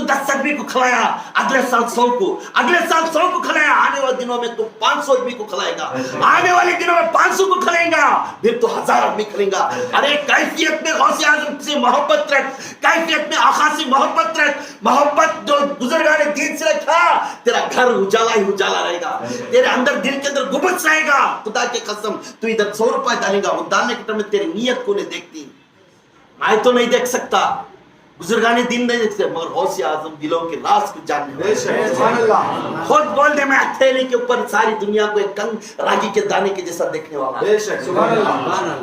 10 आदमी को खिलाया, अगले साल 100 को, अगले साल 100 को खिलाया, आने वाले दिनों में तुम 500 आदमी को खिलाएगा, आने वाले दिनों में 500 को खिलाएगा, फिर तो 1000 आदमी खिलाएगा। अरे कैफियत में गौसे आजम से मोहब्बत रख, कैफियत में आका से मोहब्बत रख, मोहब्बत जो बुजुर्गान दीन से रखा, तेरा घर उजाला ही उजाला रहेगा, तेरे अंदर दिल के अंदर गुबस रहेगा। खुदा की कसम, तू इधर 100 रुपए डालेगा, वो डालने के टाइम में तेरी नीयत को नहीं देखती। मैं तो नहीं देख सकता, बुजुर्गाने दिन नहीं देखते, मगर गौसे आजम दिलों के राज को जानने वाला। खुद बोल दे, मैं हथेली के ऊपर सारी दुनिया को एक कंग रागी के दाने के जैसा देखने वाला।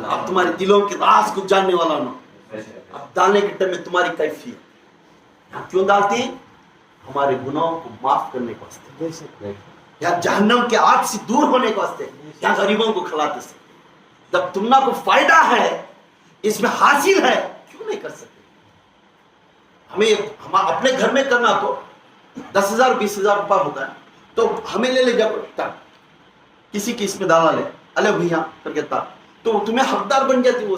अब तुम्हारे दिलों के राज को जानने वाला हूं। अब डालने के टाइम में तुम्हारी कैफियत क्यों डालती? हमारे गुनाहों को माफ करने के वास्ते, या जहन्नम के आग से दूर होने के वास्ते, या गरीबों को खिलाते से। जब तुमना को फायदा है, इसमें हासिल है, क्यों नहीं कर सकते? हम अपने घर में करना तो 10,000 20,000 रुपया होता है, तो हमें ले जाता, किसी की इसमें डाला ले, अले भैया करके था, तो तुम्हें हकदार बन जाती, वो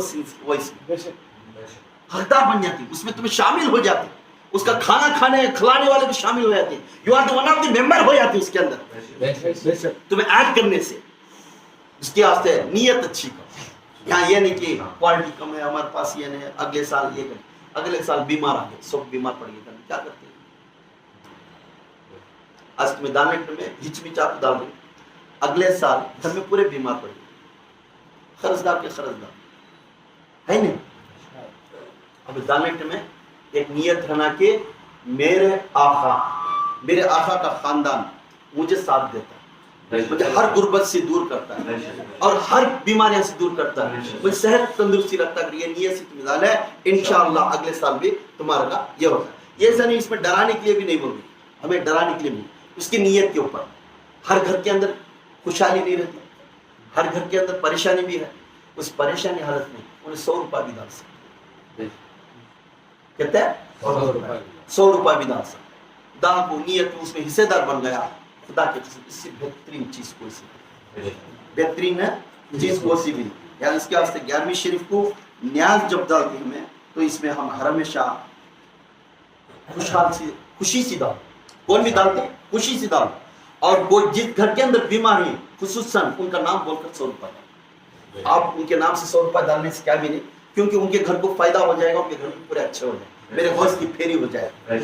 हकदार बन जाती, उसमें तुम्हें शामिल हो जाती, उसका खाना खाने खिलाने वाले भी शामिल हो जाते, you are the one of the member हो जाती उसके अंदर, तुम्हें ऐड करने से। उसके वास्ते नीयत अच्छी करो। यहाँ ये नहीं कि क्वालिटी कम है, हमारे पास ये नहीं है, अगले साल ये करें, अगले साल बीमार आ गए, सब बीमार पड़ गए, क्या करते हैं? आज तुम्हें डालने में हिचमिचाहट डाल रही, अगले साल घर में पूरे बीमार पड़ गए, खर्चदार के खर्चदार है नहीं। अब डालने में एक नियत रहना कि मेरे आका का खानदान मुझे साथ देता है, मुझे हर गुर्बत से दूर करता है और हर बीमारियों से दूर करता है, मुझे सेहत तंदुरुस्ती रखता है। ये नियत से तुम डाल है, इंशाअल्लाह अगले साल भी तुम्हारा का ये होगा। ये ऐसा नहीं, इसमें डराने के लिए भी नहीं बोल रही, हमें डराने के लिए भी, उसकी नियत के ऊपर। हर घर के अंदर खुशहाली नहीं रहती, हर घर के अंदर परेशानी भी है, उस परेशानी हालत में उन्हें 100 रुपया भी डाल सकते, कहते हैं 100 रुपया भी डाल सकते। दान को नियत उसमें हिस्सेदार बन गया, खुदा के इससे बेहतरीन चीज कोई सी, बेहतरीन चीज कोई सी भी। यानी इसके वास्ते 11वीं शरीफ को न्याज जब डालते हैं तो इसमें हम हर हमेशा खुशी से डाल, कौन भी डालते हैं खुशी से डाल। और कोई जिस घर के अंदर बीमार है खुसूसन उनका नाम बोलकर 100 रुपया, आप उनके नाम से 100 रुपया डालने से क्या भी नहीं, क्योंकि उनके घर को फायदा हो जाएगा, उनके घर में पूरे अच्छे हो जाएंगे, मेरे गौस की फेरी हो जाएगा।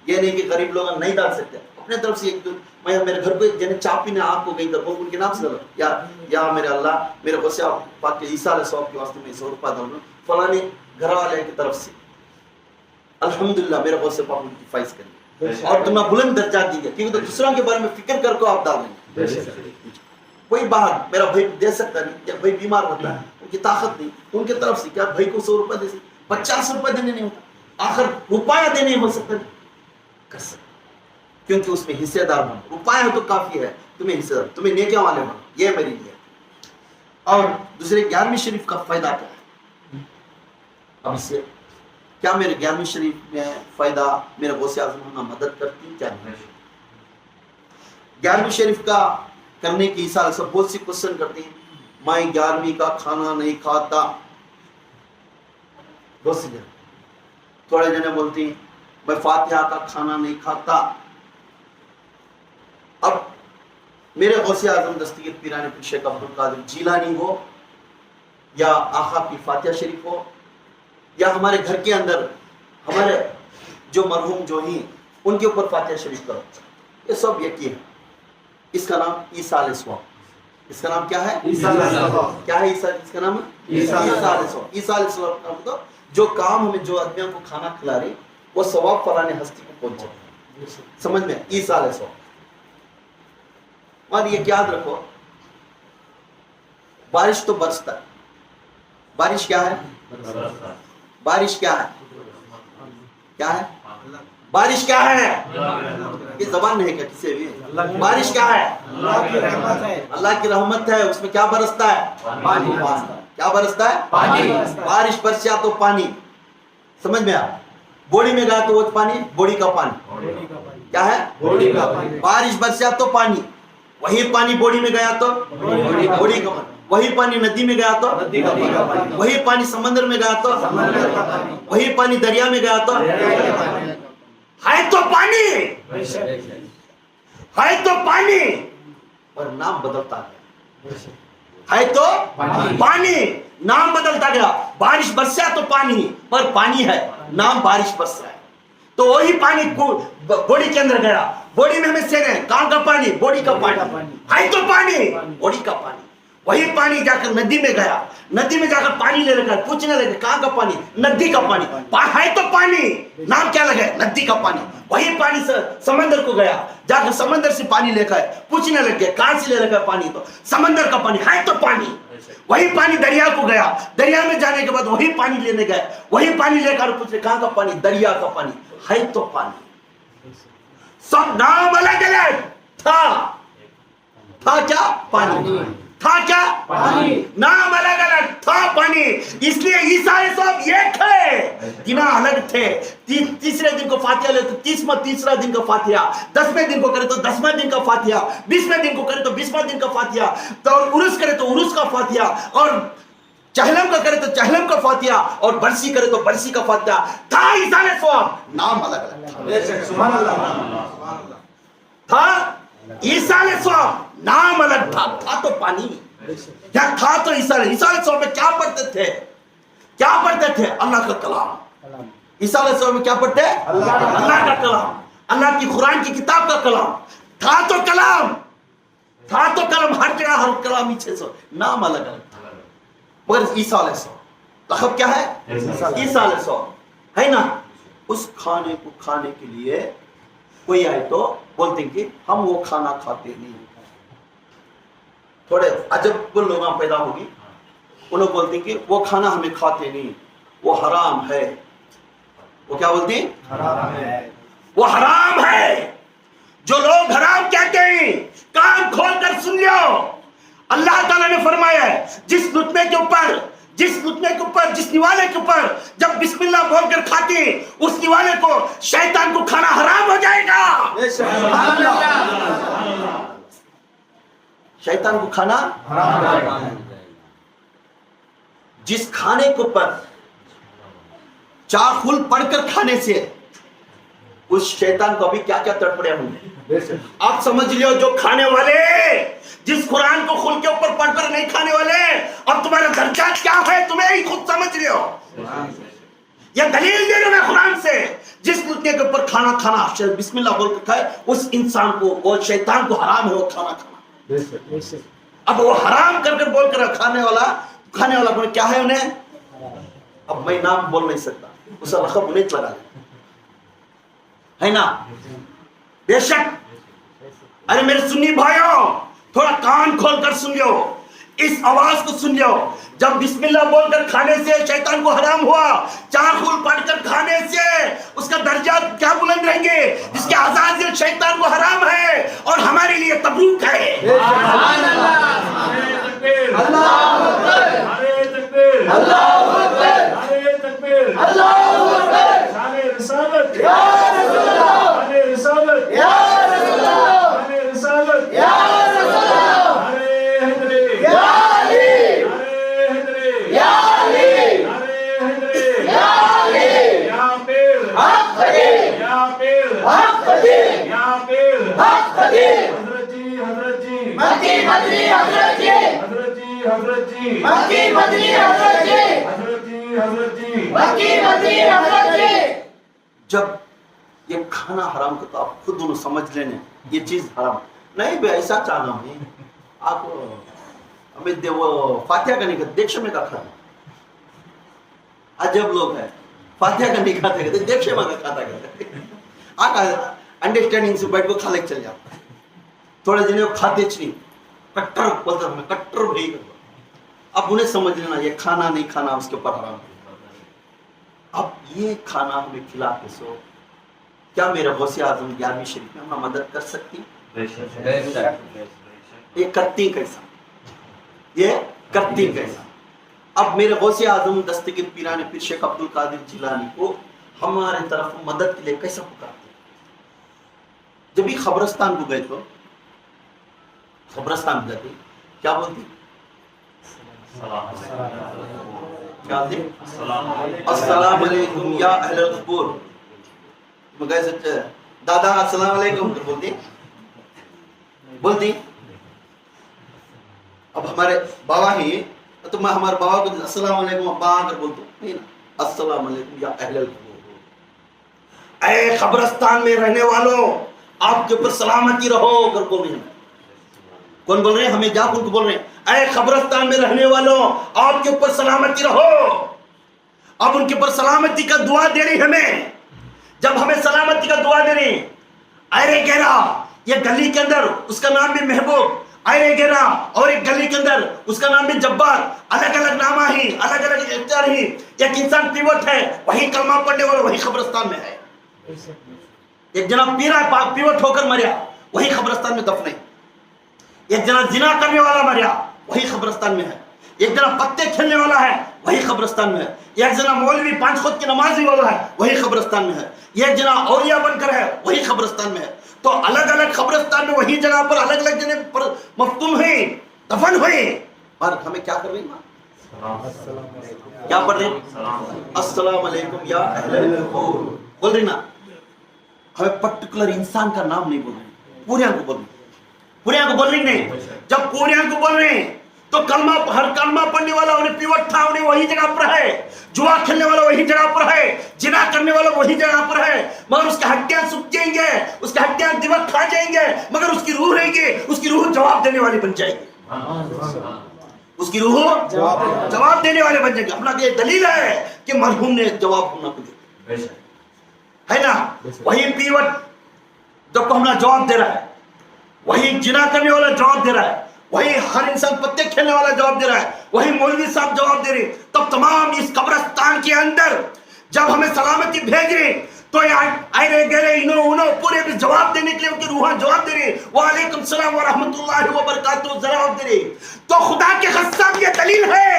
ये नहीं कि गरीब लोग नहीं डाल सकते, अपने तरफ से एक मैं मेरे घर पे जने चाय पीने आपको गई तो उनके नाम से या मेरे अल्लाह मेरे को से आप पाक के ईसा अलैहि सलाम के वास्ते में 100 रुपया डाल रहा हूं फलाने घर वाले की तरफ से, अल्हम्दुलिल्लाह मेरे को से पाक उनकी फाइज करिए और तुम्हें बुलंद दर्जा दीजिए, क्योंकि तो दूसरों के बारे में फिक्र करके आप डालेंगे। कोई बाहर मेरा भाई दे सकता नहीं, जब भाई बीमार होता है उनकी ताकत नहीं, उनके तरफ से क्या भाई को 100 रुपया दे सकते, 50 रुपया देने नहीं होता, आखिर रुपया देने हो सकता नहीं कर सकते, क्योंकि उसमें हिस्सेदार बनो। रुपया तो काफी है, तुम्हें हिस्सेदार, तुम्हें नेके वाले बनो, ये मेरी नियत। और दूसरे 11वीं शरीफ का फायदा क्या है? अब इससे क्या मेरे 11वीं शरीफ में फायदा मेरे गौसे आज़म होना मदद करती क्या नहीं? 11वीं शरीफ का करने की हिसाब से बहुत सी क्वेश्चन करती हैं, मैं 11वीं का खाना नहीं खाता, बहुत सी जन, थोड़े जने बोलती मैं फातिहा का खाना नहीं खाता। अब मेरे गौसे आज़म दस्तगीर पीराने पीर शेख अब्दुल कादिर जीलानी हो या आका की फातिहा शरीफ हो या हमारे घर के अंदर हमारे जो मरहूम जो ही उनके ऊपर फातिहा शरीफ करो, ये सब यकी है। इसका नाम ईसा अलैहिस्सलाम, इसका नाम क्या है? ईसा अलैहिस्सलाम। क्या है ईसा? इसका नाम ईसा अलैहिस्सलाम। ईसा अलैहिस्सलाम का मतलब जो काम हमें जो आदमियों को खाना खिला रही वो सवाब फलाने हस्ती को पहुंच जाए, समझ में? ईसा अलैहिस्सलाम। और ये याद रखो, बारिश तो बरसता है, बारिश क्या है? बारिश क्या है? क्या है बारिश? क्या है? ये जबान नहीं है क्या किसी भी? बारिश क्या है? अल्लाह की रहमत है। उसमें क्या बरसता है? पानी। क्या बरसता है? पानी। बारिश बरसा तो पानी, समझ में आ? बोड़ी में गया तो वो पानी, बोड़ी का पानी क्या है? बोड़ी का पानी। बारिश बरसा तो पानी, वही पानी बोड़ी में गया तो बोड़ी का पानी, वही पानी नदी में गया तो नदी का पानी, वही पानी समंदर में गया तो समंदर का पानी, वही पानी दरिया में गया तो है तो ہے تو پانی پر نام بدلتا گیا. ہے تو پانی نام بدلتا گیا. بارش برسا تو پانی پر پانی ہے, نام بارش برس رہا ہے. تو وہی پانی بوڑی کے اندر گیا, بوڑی میں ہمیں سینے کہاں کا پانی, بوڑی کا پانی. ہے تو پانی, بوڑی کا پانی. وہی پانی جا کر ندی میں گیا, ندی میں جا کر پانی لے رکھا, پوچھنے لگے کہاں کا پانی, ندی کا پانی. ہے تو پانی, نام کیا لگا, ندی کا پانی. وہی پانی سمندر کو گیا, جا کر سمندر سے پانی لے کر پوچھنے لگے کہاں سے لے رکھا ہے پانی, تو سمندر کا پانی. ہے تو پانی. وہی پانی دریا کو گیا, دریا میں جانے کے بعد وہی پانی لینے گئے, وہی پانی لے کر پوچھے کہاں کا پانی, دریا کا پانی. ہے تو پانی. سب نام الگ الگ تھا کیا, پانی تھا کیا, پانی. نام الگ الگ تھا پانی. اس لیے عیسیٰ سب ایک تھے, دنا الگ تھے. تیسرے دن کو فاتحہ لے تو تیسرا دن کا فاتحہ, 10ویں دن کو کرے تو 10ویں دن کا فاتحہ, 20ویں دن کو کرے تو 20واں دن کا فاتحہ, تو عرس کرے تو عرس کا فاتحہ, اور چہلم کا کرے تو چہلم کا فاتحہ, اور برسی کرے تو برسی کا فاتحہ. تھا عیسیٰ علیہ السلام, نام الگ الگ تھا. سبحان اللہ. تھا عیسیٰ علیہ السلام, نام الگ تھا. تھا تو پانی, کیا تھا تو عیسیٰ علیہ السلام میں کیا پڑھتے تھے, کیا پڑھتے تھے, اللہ کا کلام. عیسیٰ علیہ السلام میں کیا پڑھتے, اللہ کا کلام, اللہ کی قرآن کی کتاب کا کلام. تھا تو کلام, تھا تو کلام, ہر جگہ ہر کلام ہی 600, نام الگ الگ تھا. مگر عیسیٰ علیہ السلام لقب کیا ہے, عیسیٰ علیہ السلام ہے نا. اس کھانے کو کھانے کے لیے کوئی آئے تو بولتے ہیں کہ ہم وہ کھانا کھاتے نہیں. تھوڑے عجب لوگاں پیدا ہوگی, وہ لوگ بولتے ہیں کہ وہ کھانا ہمیں کھاتے نہیں, وہ حرام ہے. وہ کیا بولتے ہیں, حرام ہے, وہ حرام ہے. جو لوگ حرام کہتے ہیں کان کھول کر سن لو. اللہ تعالیٰ نے فرمایا ہے جس لقمے کے اوپر, جس نوالے کے اوپر جب بسم اللہ بول کر کھاتے ہیں, اس نوالے کو شیطان کو کھانا حرام ہو جائے گا. شیطان کو کھانا حرام ہو جائے گا. جس کھانے کے اوپر چاخل پڑھ کر کھانے سے اس شیطان کو ابھی کیا کیا تڑپڑے ہوں گے. آپ سمجھ لیو جو کھانے والے جس قرآن کو خل کے اوپر پڑھ کر نہیں کھانے والے, اب تمہارا درجہ کیا ہے تمہیں ہی خود سمجھ لیو. یہ دلیل دے رہا میں قرآن سے. جس لقمے کے اوپر کھانا بسم اللہ بول کر کھائے, اس انسان کو, وہ شیطان کو حرام ہے وہ کھانا کھانا. اب وہ حرام کر بول کر کھانے والا کیا ہے انہیں, اب میں نام بول نہیں سکتا, اس لقب انہیں لگا ہے نا. بے شک. ارے میرے سنی بھائیوں, تھوڑا کان کھول کر سن لو, اس آواز کو سن لو. جب بسم اللہ بول کر کھانے سے شیطان کو حرام ہوا, چاخل پڑھ کر کھانے سے اس کا درجہ کیا بلند رہیں گے, جس کے عزازل شیطان کو حرام ہے اور ہمارے لیے تبروک ہے. سبحان اللہ, اللہ اکبر, اللہ اکبر, اللہ اکبر, شان رسالت یا رسول اللہ, شان رسالت یا رسول اللہ, شان رسالت یا رسول اللہ, ارے حیدری یا علی, ارے حیدری یا علی, ارے حیدری یا علی, یا پیر حق قدیر, یا پیر حق قدیر, یا پیر حق قدیر. حضرت جی مکی مدنی, حضرت جی مکی مدنی, حضرت جی مکی مدنی, حضرت جی. جب یہ کھانا حرام کا تو آپ خود انہوں سمجھ لینے یہ چیز حرام نہیں. بے ایسا چاہنا ہوں آپ ہمیں وہ فاتحہ کا نہیں کھاتے, دیکھ میں کا کھانا. عجب لوگ ہیں, فاتحہ کا نہیں کھاتے کہتے دیکھ میں کا کھاتا کہتے. آپ انڈرسٹینڈنگ سے بیٹھ کو کھا لے چل جاتا. تھوڑے دن کھاتے نہیں, کٹر بولتا ہمیں کٹر نہیں کرتا. اب انہیں سمجھ لینا یہ کھانا نہیں کھانا اس کے اوپر حرام. اب یہ کھانا ہمیں کھلا کے سو, کیا میرے غوث اعظم 11ویں شریف میں ہم مدد کر سکتی؟ یہ کرتی کیسا, یہ کرتی کیسا. اب میرے غوث اعظم دستگیر پیران پیر شیخ عبد القادر جیلانی کو ہمارے طرف مدد کے لیے کیسا پکارتے. جب بھی قبرستان کو گئے تو قبرستان جاتے کیا بولتی, السلام علیکم یا اہل القبور. दादा अस्सलाम वालेकुम बोलती। अब हमारे बाबा ही तो मैं हमारे बाबा को अस्सलाम वालेकुम अब्बा कर बोलता हूँ, नहीं ना, अस्सलाम वालेकुम या अहलल कबूर, ऐ कब्रिस्तान में रहने वालों आपके ऊपर सलामती रहो कर बोल रहे हैं। कौन बोल रहे हैं? हमें जा उनको बोल रहे हैं, ऐ कब्रिस्तान में रहने वालों आपके ऊपर सलामती रहो। अब उनके ऊपर सलामती का दुआ दे रही हमें। जब हमें सलामती का दुआ दे रही, अरे गेरा ये गली के अंदर उसका नाम भी महबूब, अरे गेरा और एक गली के अंदर उसका नाम भी जब्बार, अलग अलग नामा ही, अलग अलग इख्तियार ही, एक इंसान पिवट है, वही कलमा पढ़ने वाला वही कब्रिस्तान में है। एक जना पीरा पिवट होकर मरिया, वही कब्रिस्तान में दफन है। एक जना जिना करने वाला मरिया, वही कब्रिस्तान में है। एक जना पत्ते खेलने वाला है, वही कब्रिस्तान में है। एक जना मौलवी पांच खुद की नमाजी वाला है, वही कब्रिस्तान में है। एक जना औलिया बनकर है, वही कब्रिस्तान में है। तो अलग अलग कब्रिस्तान में वही जगह पर अलग अलग जगह पर मफ्तून हुए, दफन हुए, और हमें क्या कर रही है? क्या पढ़ रहे? अस्सलाम वालेकुम या अहलल कबूर बोल रही ना। हमें पर्टिकुलर इंसान का नाम नहीं बोल रहे, पूरे को बोल रही, पूरे को बोल रही नहीं। जब पूरे को बोल रहे तो कलमा, हर कलमा पढ़ने वाला उन्हें पिवट था, उन्हें वही जगह पर है। जुआ खेलने वाला वही जगह पर है, जिना करने वाला वही जगह पर है, मगर उसके हड्डियां सूख जाएंगे, उसके हड्डियां दिमाग खा जाएंगे, मगर उसकी रूह रहेगी, उसकी रूह जवाब देने वाली बन जाएगी, उसकी रूह जवाब देने वाले बन जाएंगे। अपना ये दलील है कि मरहूम ने जवाब होना चाहिए, है ना। वही पिवट जब हमला जवाब दे रहा है, वही जिना करने वाला जवाब दे रहा है, वही हर इंसान पत्ते खेलने वाला जवाब दे रहा है, वही मौलवी साहब जवाब दे रहे। तब तमाम इस कब्रिस्तान के अंदर जब हमें सलामती भेज रहे तो आए गए इन्हों पूरे भी जवाब देने के लिए उनकी रूह जवाब दे रहे, वालेकुम सलाम व रहमतुल्लाहि व बरकातहू जवाब दे रहे। तो खुदा के कसम ये दलील है,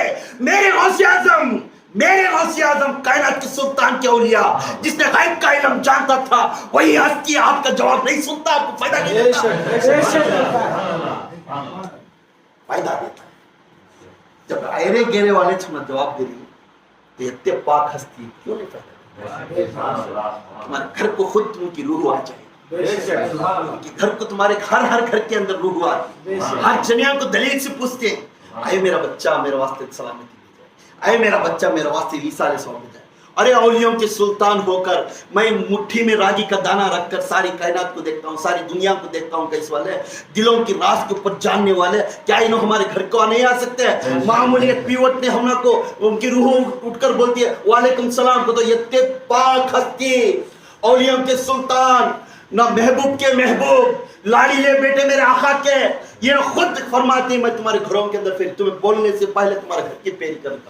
मेरे गौसे आजम, मेरे गौसे आजम कायनात के सुल्तान के औलिया जिसने गायब का इल्म जानता था, वही हस्ती आपका जवाब नहीं सुनता, आपको फायदा नहीं देता, फायदा देता है। जब आयरे गेरे वाले जवाब दे रही तो इतने पाक हस्ती क्यों नहीं फायदा? तुम्हारे घर को खुद उनकी रूह आ जाए, घर को तुम्हारे हर घर के अंदर रूह आती, हर जनिया को दलील से पूछते हैं, आए मेरा बच्चा मेरे वास्ते सलामती दे जाए, आए मेरा बच्चा मेरे वास्ते ईसा अलैहि सलाम दे जाए। अरे औलियों के सुल्तान होकर मैं मुट्ठी में रागी का दाना रखकर सारी कायनात को देखता हूँ, सारी दुनिया को देखता हूँ, कैसे वाले दिलों की राज के ऊपर जानने वाले, क्या इन्हों हमारे घर को नहीं आ सकते हैं? मामूली एक पीवट ने हमला को उनकी रूह उठकर बोलती है वालेकुम सलाम को, तो ये पाक हस्ती औलियों के सुल्तान, ना महबूब के महबूब, लाड़ी ले बेटे मेरे आका के, ये खुद फरमाते मैं तुम्हारे घरों के अंदर फिर तुम्हें बोलने से पहले तुम्हारे घर की पेरी करता।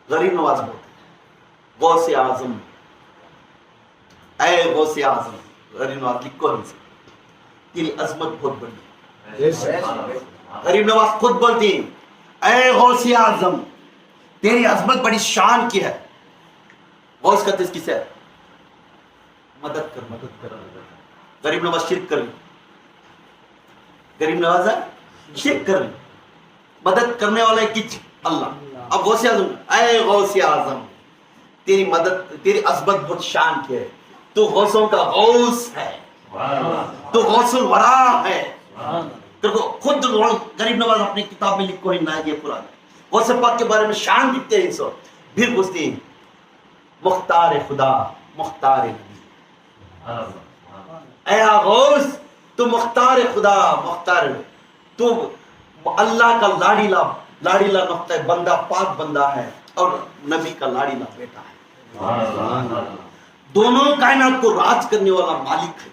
गरीब नवाज बोलते गौसे आजम, ऐ गौसे आजम, गरीब नवाज लिखो नहीं सकते, तेरी अजमत बहुत बड़ी है। गरीब नवाज खुद बोलती ऐ गौसे आजम तेरी अजमत बड़ी शान की है। गौस का तेज किसे है? मदद कर। गरीब नवाज शिरक कर, गरीब नवाज शिरक कर, मदद करने वाला है किच अल्लाह। अब गौसे आजम, ऐ गौसे आजम तेरी मदद, तेरी अजमत बहुत शान की है, तू गौसों का गौस है, तू गौसुल वरा है। तो खुद गरीब नवाज अपनी किताब में लिखो ही ना ये कुरान गौसे पाक के बारे में शान लिखते हैं। सो फिर पूछते हैं मुख्तार खुदा मुख्तार नबी, ऐ गौस तू मुख्तार खुदा मुख्तार, तू अल्लाह का लाड़ीला नुक्ता बंदा, पाक बंदा है, और नबी का लाड़ीला बेटा है। दोनों कायनात को राज करने वाला मालिक है,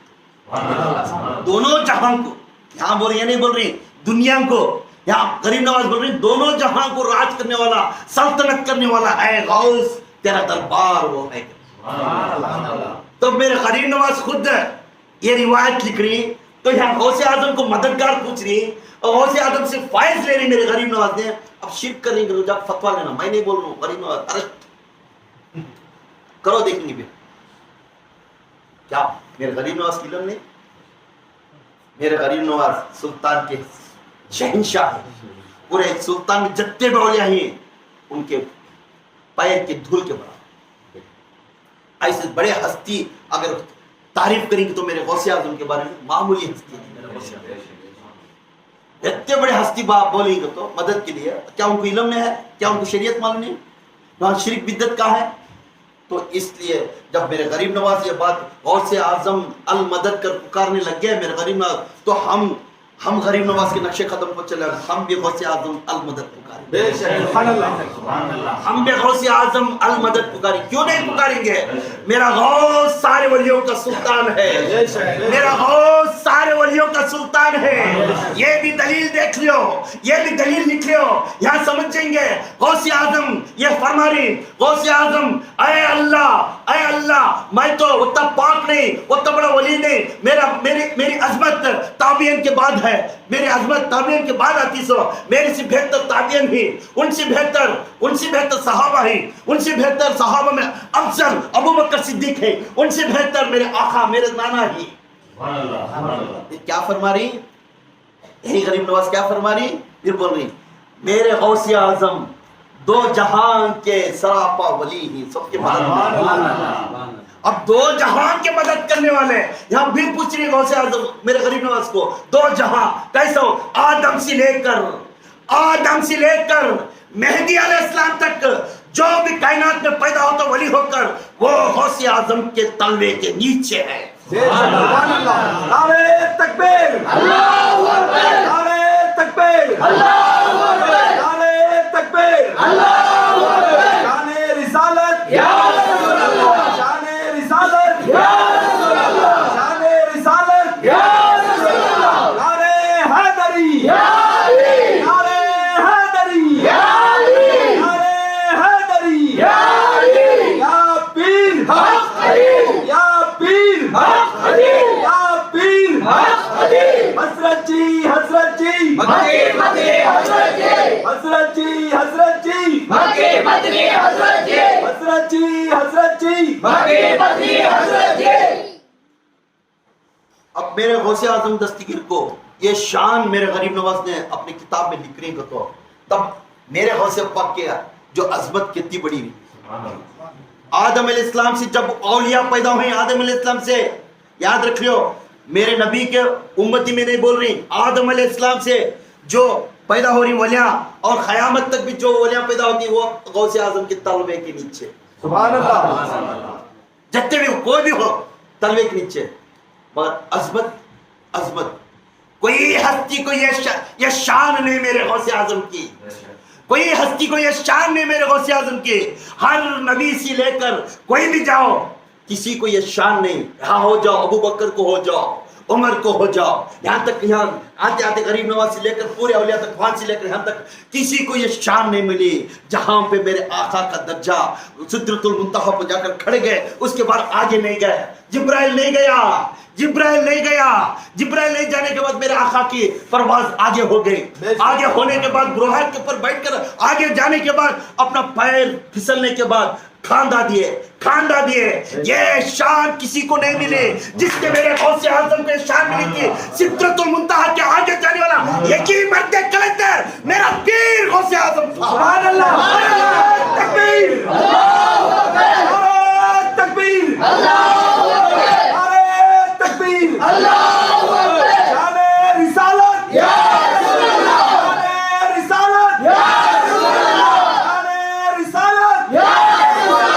दोनों जहां को, यहां बोल ये नहीं बोल रही दुनिया को, यहाँ गरीब नवाज बोल रही दोनों जहां को राज करने वाला, सल्तनत करने वाला है गौस, तेरा दरबार वो है। तो मेरे गरीब नवाज खुद ये रिवायत लिख रही, तो यहाँ गौसे आजम को मददगार पूछ रही और गौसे आजम से फायज ले रही मेरे गरीब नवाज ने। अब शिरक करने के जब फतवा लेना, मैं नहीं बोल रहा हूँ, गरीब नवाज अरेस्ट करो, देखेंगे फिर क्या मेरे गरीब नवाज की इल्म नहीं। मेरे गरीब नवाज सुल्तान के शहंशाह है, पूरे सुल्तान में जितने बौलिया हैं उनके पैर के धूल के बराबर, ایسے بڑے ہستی اگر تعریف کریں گے تو میرے غوث اعظم کے بارے میں معمولی ہستی نہیں میرے غوث اعظم. اتنے بڑے ہستی باپ بولیں گے تو مدد کے لیے کیا ان کو علم نہیں ہے؟ کیا ان کو شریعت معلوم نہیں؟ وہاں شرک بدعت کہاں ہے؟ تو اس لیے جب میرے غریب نواز یہ بات غوث اعظم المدد کر پکارنے لگ گئے میرے غریب نواز، تو ہم غریب نواز کے نقش قدم کو چلے، ہم بھی غوث اعظم المدد پکاریں. ہم بھی غوث اعظم المدد پکاریں. کیوں نہیں پکاریں گے؟ میرا غوث سارے ولیوں کا سلطان ہے، میرا غوث سارے ولیوں کا سلطان ہے. یہ بھی دلیل دیکھ لو، یہ بھی دلیل لکھ لو، یہاں سمجھیں گے. غوث اعظم یہ فرما رہی، غوث اعظم اے اللہ، اے اللہ میں تو اتنا پاک نہیں، اتنا بڑا ولی نہیں، میری عظمت تابعین کے بعد ہے، میری عظمت تابعین کے بعد آتی سو، میری سے بہتر تابعین ہی، ان سے بہتر صحابہ ہی، ان سے بہتر صحابہ میں افضل ابو بکر صدیق ہے، ان سے بہتر میرے آقا میرے نانا ہی. کیا فرما رہی؟ یہی غریب نواز کیا فرما رہی؟ پھر بول رہی میرے غوث اعظم دو جہان کے سراپا ولی ہی، سب کے مدد. اب دو جہان کے مدد کرنے والے یہاں بھی پوچھ رہی غوث اعظم میرے غریب نواز کو، دو جہاں کیسا ہو؟ آدم سے لے کر مہدی علیہ السلام تک جو بھی کائنات میں پیدا ہوتا ولی ہو کر وہ غوث اعظم کے تلوے کے نیچے ہے. نعرہ تکبیر، اللہ اکبر، نعرہ تکبیر، اللہ اکبر، نعرہ تکبیر، اللہ اکبر، شان رسالت یا رسول اللہ، شان رسالت یا رسول اللہ، شان رسالت یا رسول اللہ. نعرہ حیدری یا علی، نعرہ حیدری یا علی، نعرہ حیدری یا علی، یا پیر حق علی، یا پیر حق علی، یا پیر حق علی. حضرت جی، حضرت جی، مکی مدنی حضرت جی، حضرت جی، حضرت جی، مکی مدنی حضرت جی، حضرت جی، حضرت جی، مکی مدنی حضرت جی. اب میرے غوث اعظم دستگیر کو یہ شان میرے غریب نواز نے اپنی کتاب میں لکھ رہی تو تب میرے غوث پاک کے جو عظمت کتنی بڑی ہوئی. آدم علیہ السلام سے جب اولیاء پیدا ہوئے، آدم علیہ السلام سے یاد رکھ لو، میرے نبی کے امتی میں نہیں بول رہی، آدم علیہ السلام سے جو پیدا ہو رہی ولیاں اور قیامت تک بھی جو ولیاں پیدا ہوتی وہ غوث اعظم کے تلوے کے نیچے. سبحان اللہ. جتنے بھی کوئی بھی ہو تلوے کے نیچے. مگر عظمت کوئی ہستی کو یہ شان نہیں میرے غوث اعظم کی، کوئی ہستی کو یہ شان نہیں میرے غوث اعظم کی. ہر نبی سے لے کر کوئی بھی جاؤ کسی کو یہ شان نہیں. یہاں ہو جاؤ ابو بکر کو ہو جاؤ، عمر کو ہو جاؤ، یہاں تک یہاں آتے آتے غریب نواز سے لے کر پورے اولیاء تک، وہاں سے لے کر یہاں تک کسی کو یہ شان نہیں ملی جہاں پہ میرے آقا کا درجہ سدرۃ المنتہا پہ جا کر کھڑے گئے. اس کے بعد آگے نہیں گئے، جبرائیل نہیں گیا، جبرائیل نہیں جانے کے بعد میرے آقا کی پرواز آگے ہو گئی. آگے ہونے کے بعد بروہت کے اوپر بیٹھ کر آگے جانے کے بعد اپنا پیر پھسلنے کے بعد کھاندا دیے. یہ شان کسی کو نہیں ملی جس کے میرے غوث اعظم کو شان ملی تھی. سدرۃ المنتہا کے آگے جانے والا یقین مرد کلندر میرا پیر غوث اعظم. سبحان اللہ. تکبیر، اللہ اکبر، تکبیر، اللہ اکبر، تکبیر، اللہ اکبر. شان رسالت یا رسول اللہ، شان رسالت یا رسول اللہ، شان رسالت یا رسول اللہ.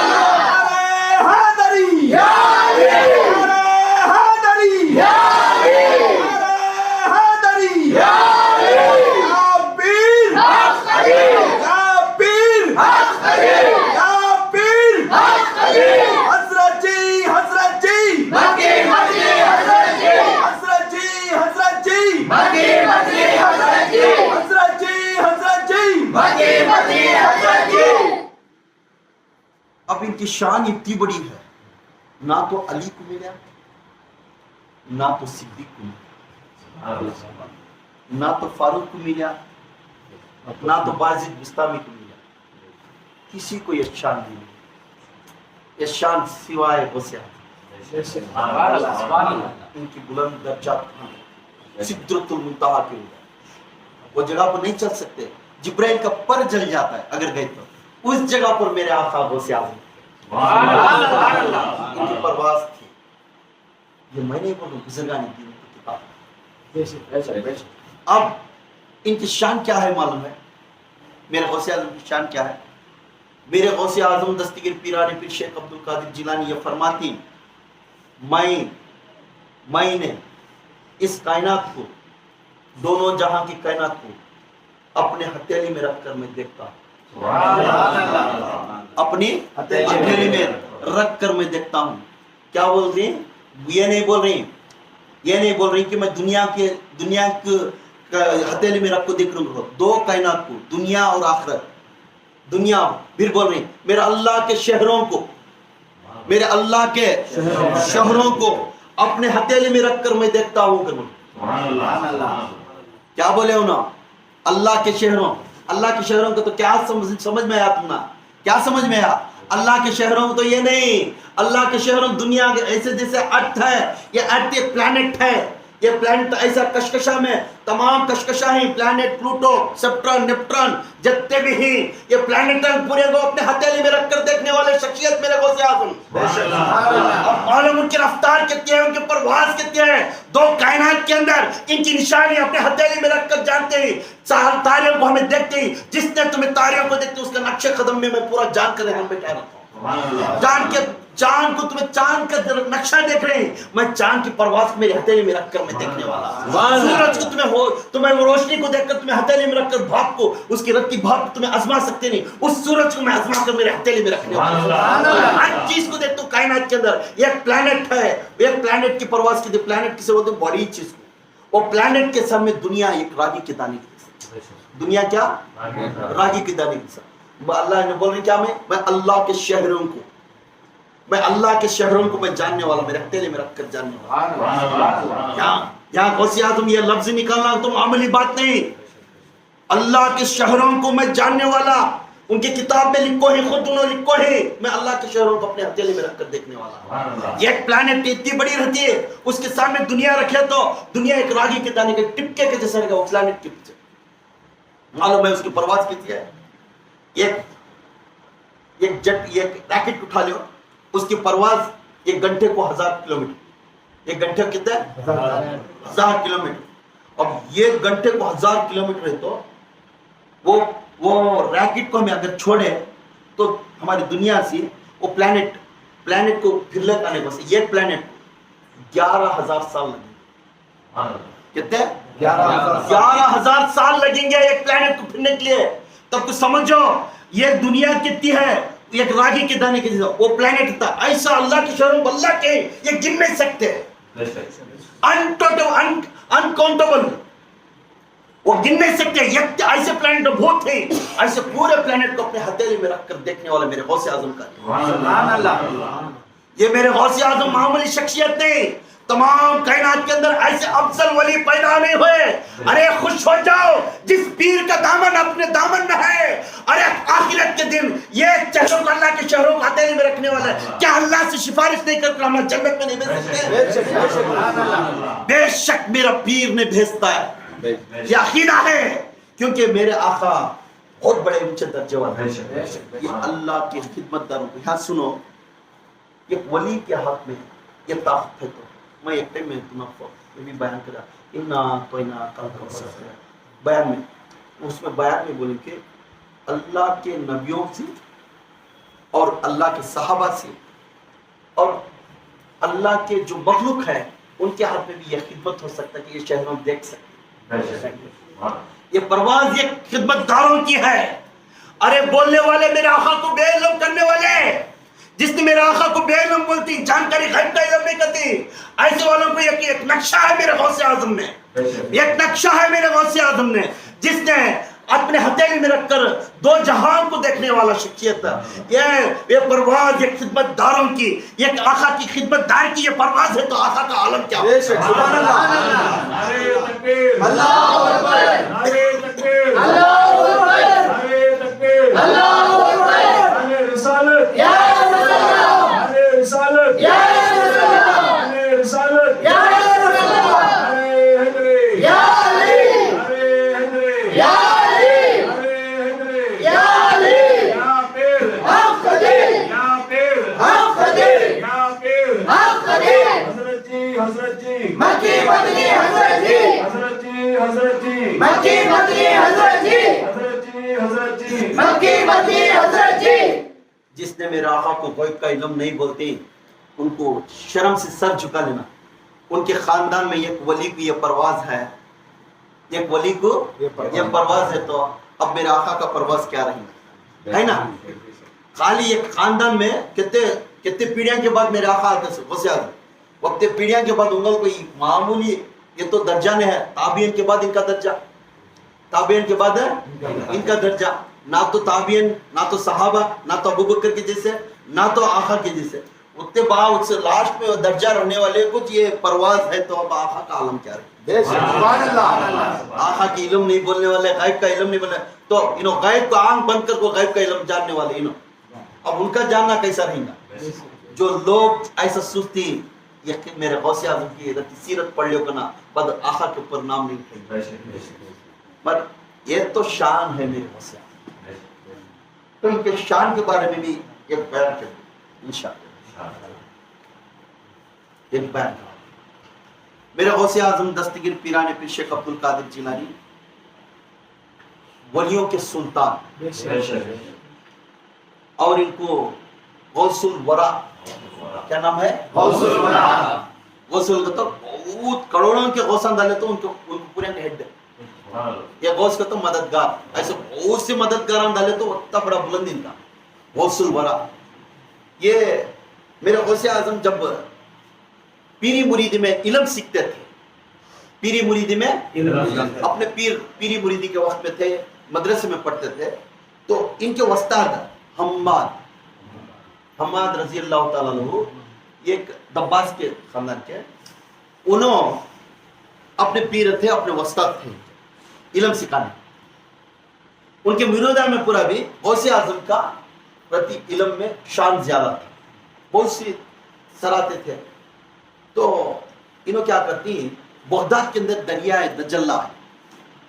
نعرہ حیدری یا علی، نعرہ حیدری یا علی، نعرہ حیدری یا علی، یا پیر حق علی، یا پیر حق علی، یا پیر حق علی. حضرت جی، حضرت جی، مکی مدنی حضرت جی، حضرت جی، حضرت جی، مکی مدنی حضرت جی، حضرت جی، حضرت جی، مکی مدنی حضرت جی. اب ان کی شان اتنی بڑی ہے، نہ تو علی کو ملا، نہ تو صدیق کو ملا، نہ تو فاروق کو ملا، نہ تو باجد بستامی کو ملا. کسی کو یہ شان نہیں ملی. یہ شان سوائے غوث اعظم ان کی بلند درجات سدرۃ المنتہا کے اوپر وہ جگہ پر نہیں چل سکتے. جبرائیل کا پر جل جاتا ہے اگر گئے تو. اس جگہ پر میرے آقا غوث اعظم. इनकी परवाज थी। ये मैं नहीं बोल रहा, बुजुर्गान दीन की किताब। अब इनकी शान क्या है मालूम है? मेरे गौसे आजम की शान क्या है? मेरे गौसे आजम दस्तगीर पीरानी पीर शेख अब्दुल कादिर जिलानी ये फरमाती, मैंने इस कायनात को, दोनों जहां की कायनात को अपने हथेली में रखकर मैं देखता हूं। अपनी हथेली में रख कर मैं देखता हूं। क्या बोल रही? ये नहीं बोल रही कि मैं दुनिया के हथेली में रख को देख रहा हूं। दो कायनात को, दुनिया और आखिरत। दुनिया फिर बोल रही मेरे अल्लाह के शहरों को, मेरे अल्लाह के शहरों को अपने हथेली में रखकर मैं देखता हूं। क्या बोले हो ना? अल्लाह के शहरों को तो क्या समझ में आया तुमना? क्या समझ में आया? अल्लाह के शहरों तो ये नहीं, अल्लाह के शहरों दुनिया के ऐसे जैसे अर्थ है, ये अर्थ एक प्लैनेट है। ये प्लैनेट ऐसा कशकशा में तमाम कशकशा ही प्लैनेट प्लूटो सेप्ट्रॉन नेप्ट्रॉन जितने भी ही ये प्लैनेट पूरे को अपने हथेली में रखकर देखने वाले शख्सियत मेरे गौसे आजम। मालूम उनकी रफ्तार कितनी है, उनकी परवाज कितनी है। दो कायनात के अंदर इनकी निशानी अपने हथेली में रखकर जानते ही तारियों को हमें देखते ही, जिसने तुम्हें तारियों को देखते उसका नक्शे कदम में मैं पूरा जान कर यहाँ पे कह रहा हूँ। चांद को तुम्हें चांद का नक्शा देख रहे हैं, मैं चांद की परवाज मेरे हथेली में रखकर मैं देखने वाला। सूरज को तुम्हें रोशनी को देखकर तुम्हें हथेली में रखकर भाप को, उसकी रत्ती भाप तुम्हें आजमा सकते नहीं, उस सूरज को मैं आजमा कर मेरे हथेली में रखने वाला। हर चीज को देखते हो कायनात के अंदर एक प्लैनेट है, एक प्लैनेट की परवाज की, प्लैनेट किसे बोलते हैं? बड़ी चीज को। वो प्लैनेट के सामने दुनिया एक रागी के दाने की, दुनिया क्या? रागी के दाने की। अल्लाह ने बोल रहे क्या? मैं अल्लाह के शहरों को, मैं अल्लाह के शहरों को मैं जानने वाला, मेरे हथेली में रखकर जानने वाला। यहाँ गौसे आजम ये लफ्ज निकालना तो मामूली बात नहीं। अल्लाह के शहरों को मैं जानने वाला, उनकी किताब में लिखो है, खुद उन्होंने लिखो है, मैं अल्लाह के शहरों को अपने हथेली में रखकर देखने वाला। ये प्लैनेट इतनी बड़ी रहती है, उसके सामने दुनिया रखे तो दुनिया एक रागी के दाने के टिपके के जैसा रहेगा। वो प्लैनेट के पीछे मालूम है उसकी परवाज कितनी है? एक रैकेट उठा लो, उसकी परवाज एक घंटे को 1000 किलोमीटर। एक घंटे को कितना? 1000 किलोमीटर। अब ये घंटे को 1000 किलोमीटर है तो वो रैकेट को हमें अगर छोड़े तो हमारी दुनिया से वो प्लैनेट को फिर आने को ये प्लैनेट 11,000 साल लगेंगे। कितने? 11,000 साल लगेंगे एक प्लैनेट को फिरने के लिए। तब तो समझो ये दुनिया कितनी है, एक रागी के दाने के जैसा वो प्लैनेट था। ऐसा अल्लाह के शहरों को अल्लाह के ये गिन नहीं सकते, अनकाउंटेबल, वो गिन नहीं सकते। ऐसे प्लैनेट बहुत थे, ऐसे पूरे प्लैनेट को अपने हथेली में रखकर देखने वाले मेरे गौसे आजम का। ये मेरे गौसे आजम मामूली शख्सियत नहीं, तमाम कायनात के अंदर ऐसे अफजल वली पैदा नहीं हुए। अरे खुश हो जाओ जिस पीर का दामन अपने दामन में है। अरे आखिरत के दिन ये चेहरों को अल्लाह के शहरों को हथेली में रखने वाला है, क्या अल्लाह से सिफारिश नहीं करके हम जन्नत में नहीं भेज सकते? बेशक मेरा पीर ने भेजता है, ये अकीदा है, क्योंकि मेरे आका बहुत बड़े ऊंचे दर्जे वाले हैं। ये अल्लाह के खिदमतदारों को यहाँ सुनो, एक वली के हाथ में ये ताकत है। तो मैं एक टाइम में तुम्हें भी बयान करा बयान में, उसमें बयान में बोले कि अल्लाह के नबियों से और अल्लाह के सहाबा से और अल्लाह के जो मखलूक है उनके हाथ में भी यह खिदमत हो सकता है कि ये शहर हम देख सकते। ये परवाज ये खिदमतदारों की है। अरे बोलने वाले मेरे आका को बेइल्म करने वाले, जिसने मेरे आका को बेइल्म बोलती, जानकारी गैब का इल्म नहीं करती, ऐसे वालों को एक नक्शा है मेरे गौसे आजम ने, एक नक्शा है मेरे गौसे आजम ने, जिसने अपने हथेली में रखकर दो जहां को देखने वाला शख्सियत। ये परवाज ये खिदमतदारों की, एक आका की खिदमतदार की ये परवाज है, तो आका का आलम क्या है? सुभान अल्लाह, नारे तकबीर, अल्लाहु अकबर, नारे तकबीर, अल्लाहु अकबर, नारे तकबीर, अल्लाहु अकबर, नारे रिसालत या रिसालत या रिसालत या हजरत जी मक्की मदनी हजरत जी, हजरत जी हजरत जी मक्की मदनी हजरत जी, हजरत जी हजरत जी मक्की मदनी हजरत जी। जिसने मेरे आका को गैब का इल्म नहीं बोलते उनको शर्म से सर झुका लेना। उनके खानदान में एक वली की ये परवाज है, एक वली को ये परवाज है, तो अब मेरे आका का परवाज क्या रही है ना। खाली एक खानदान में कितने कितने पीढ़ियों के बाद मेरे आका आते वैसे वक्त पीढ़ियों के बाद उन लोगों को मामूली ये तो दर्जा ने है, ताबीन के बाद इनका दर्जा, ताबीन के बाद है इनका दर्जा, ना तो ताबीन, ना तो सहाबा, ना तो अबू बकर के जैसे, ना तो आका के जैसे, उतने बाद उससे लास्ट में वो दर्जा रहने वाले कुछ ये परवाज है, तो अब आका का आलम क्या है। सुभान अल्लाह। आका की इल्म नहीं बोलने वाले, गैब का इल्म नहीं बोलने, तो गैब का आंख बंद कर को गैब का इल्म जानने वाले अब उनका जानना कैसा रहेगा। जो लोग ऐसा सोचते यकीन मेरे गौसे आज़म की सीरत पढ़ लो ना, बद आका के ऊपर नाम नहीं कहेंगे, पर ये तो शान है मेरे गौसे आज़म, तो इनके शान के बारे में भी एक बयान करें इंशाअल्लाह, एक बयान। मेरे गौसे आज़म दस्तगीर पीराने पीर शेख अब्दुल कादिर जिलानी वलियों के सुल्तान, और इनको गौसुल वरा, क्या नाम है, गौसुल वरा। गौसुल का तो बहुत करोड़ों के गौसान डाले तो उनको पूरे हेड है, या गौस का तो मददगार, ऐसे बहुत से मददगार डाले तो इतना बड़ा बुलंद इनका गौसुल वरा। ये मेरे गौसे आज़म जब पीरी मुरीदी में इल्म सीखते थे, पीरी मुरीदी में अपने पीरी मुरीदी के वक्त में थे, मदरसे में पढ़ते थे, तो इनके उस्ताद हम्माद रजी अल्लाह ताला अन्हु एक दब्बास के खानदान के, उन्होंने अपने पीर थे, अपने उस्ताद थे इल्म सिखाने, उनके मुरीदा में पूरा भी गौसे आज़म का प्रति इल्म में शान ज्यादा था, बहुत सी सराहते थे। तो इन्हों क्या करती, बगदाद के अंदर दरिया दजल्ला है,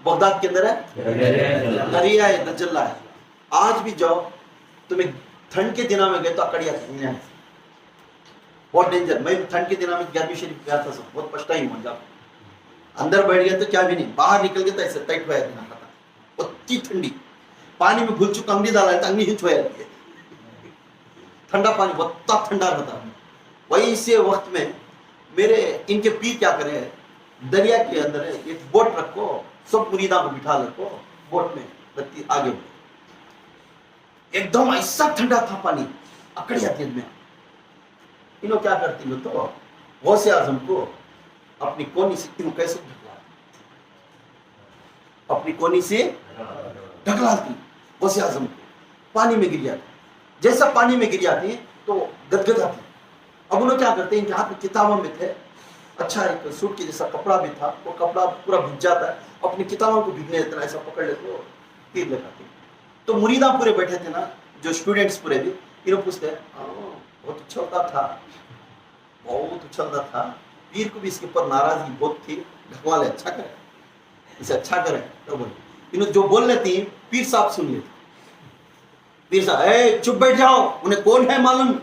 बगदाद के अंदर है दरिया दजल्ला है, आज भी जाओ तुम्हें ठंड के दिनों में गए तो अकड़िया बहुत डेंजर। मैं ठंड के दिनों में गर्मी शरीफ गया था, सब बहुत पछताई हुआ, जब अंदर बैठ गया तो क्या भी नहीं, बाहर निकल गया तो ऐसे टाइट हुआ था, उतनी ठंडी, पानी में भूल चुका अंगड़ी डाला है तो अंगड़ी हिंच हुआ है, ठंडा पानी बहुत ठंडा रहता। वही से वक्त में मेरे इनके पीर क्या करे, दरिया के अंदर एक बोट रखो, सब मुरीदा को बिठा रखो बोट में, बत्ती आगे एकदम ऐसा ठंडा था पानी, अकड़ी आती में। इन्हों क्या करती हो, तो गौसे आज़म को अपनी कोनी से क्यों कैसे ढकला, अपनी कोनी से ढकलाती गौसे आज़म को, पानी में गिर जाती, जैसा पानी में गिर जाती तो गदगद आती। अब उन्होंने क्या करते हैं, इनके हाथ में किताबों में थे, अच्छा एक सूट के जैसा कपड़ा भी था, वो कपड़ा पूरा भिग जाता है, अपनी किताबों को भिगने देते, ऐसा पकड़ लेते हो, तीर लगाते। तो मुरीदा पूरे बैठे थे ना, जो स्टूडेंट्स पूरे भी, इन्होंने पूछते बहुत उछलता था, बहुत उछलता था, पीर को भी इसके ऊपर नाराजगी बहुत थी, ढकवा ले, अच्छा करे, इसे अच्छा करे। तो बोले इन्होंने जो बोल लेती, पीर साहब सुन लेते, पीर साहब चुप बैठ जाओ, उन्हें कौन है मालूम,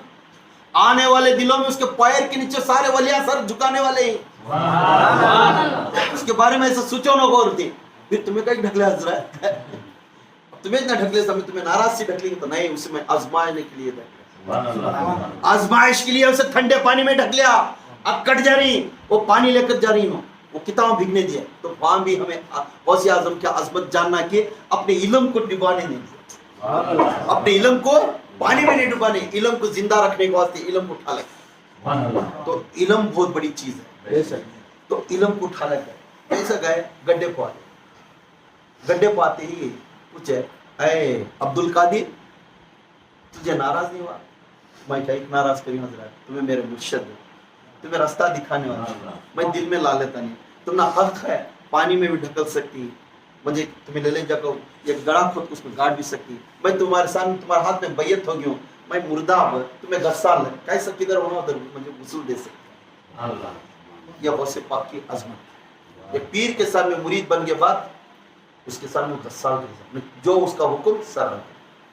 आने वाले दिलों में उसके पैर के नीचे सारे वलिया सर झुकाने वाले ही, उसके बारे में ऐसा सोचो ना गौर थी। फिर तुम्हें कहीं ढकले हजरा तुम्हें इतना ढकले, समय तुम्हें नाराज से ढकलेंगे तो नहीं, उसमें आजमाने के लिए आजमाइश के लिए उसे ठंडे पानी में ढक लिया, अब कट जा रही, वो पानी लेकर जा रही, वो किताब भिगने दिया। तो वहां भी हमें गौसे आज़म की अजमत जानना कि अपने इल्म को डुबाने नहीं दिया, अपने इल्म को पानी में नहीं डुबाने, इल्म को जिंदा रखने के वास्ते इल्म को उठा ले। तो इल्म बहुत बड़ी चीज है, तो इल्म को उठा ले। ऐसा गए गड्ढे को आए, गड्ढे को आते ही पूछे, अरे अब्दुल कादिर तुझे नाराज नहीं हुआ? मैं क्या नाराज करी हजरत, तुम्हें मेरे मुर्शिद हो, तुम्हें रास्ता दिखाने वाला, मैं दिल में ला लेता नहीं, तुम ना हक है, पानी में भी ढकल सकती, मुझे तुम्हें ले जाकर एक गड़ा खुद उसमें गाड़ भी सकती, मैं तुम्हारे सामने तुम्हारे हाथ में बैयत हो गई हूँ, मैं मुर्दा तुम्हें गस्साल है, कैसा किधर होना उधर मुझे वसूल दे सकती। यह गौसे पाक की अजमत, एक पीर के सामने मुरीद बन के बाद उसके सामने गस्साल के, जो उसका हुक्म सर,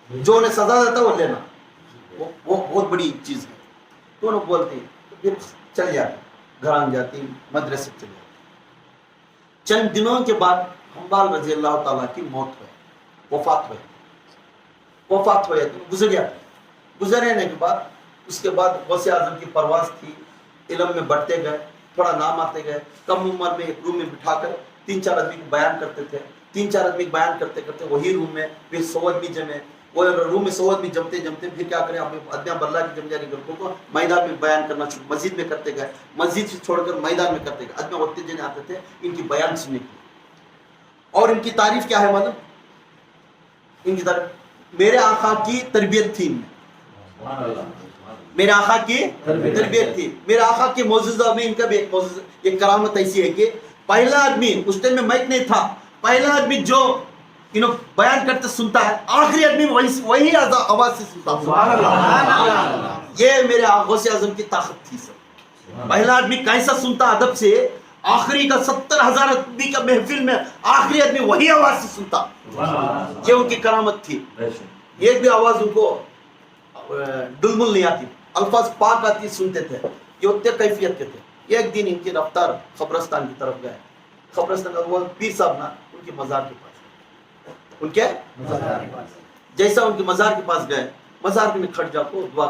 जो उन्हें सजा देता वो लेना, वो बहुत बड़ी चीज है। तो उन्हें बोलते तो फिर चल जाते, घरान जाती, मदरसे चले जाती। चंद दिनों के बाद हम्बाल रजी अल्लाह ताला की मौत हुई, वफात हुई, गुजर गया। गुजरने के बाद उसके बाद गौसे आजम की परवास थी, इल्म में बढ़ते गए, थोड़ा नाम आते गए। कम उम्र में एक रूम में बिठाकर 3-4 आदमी को बयान करते थे। 3-4 आदमी को बयान करते करते वही रूम में फिर 100 आदमी जमे। वो रूम में 100 आदमी जमते जमते फिर क्या करें, अदना बल्ला की जमजारी ग्रुपों को मैदान में बयान करना शुरू, मस्जिद में करते गए, मस्जिद से छोड़कर मैदान में करते गए। अदना वक्त जने आते थे इनकी बयान सुनने के लिए। और इनकी तारीफ क्या है मालूम? इनकी तारीफ मेरे आका की तरबियत थी, मेरे आका की तरबियत थी। मेरे आका के मौजूदा में इनका भी एक करामत ऐसी है कि पहला आदमी, उस टाइम में माइक नहीं था, पहला आदमी जो बयान करते सुनता है, आखिरी आदमी वही आवाज से सुनता है। ये मेरे गौसे आजम की ताकत थी सर। पहला आदमी कैसा सुनता अदब से, आखिरी का 70,000 आदमी का महफिल में आखिरी आदमी वही आवाज से सुनता। ये उनकी करामत थी। एक भी आवाज उनको डुलमुल नहीं आती, अल्फाज पाक आती, सुनते थे। ये उतने कैफियत के थे। एक दिन इनकी रफ्तार खबरस्तान की तरफ गए। खबरस्तान का वो पीर साहब ना उनके मजार के पास, उनके जैसा उनके मजार के पास गए, मजार में खड़ जाकर दुआ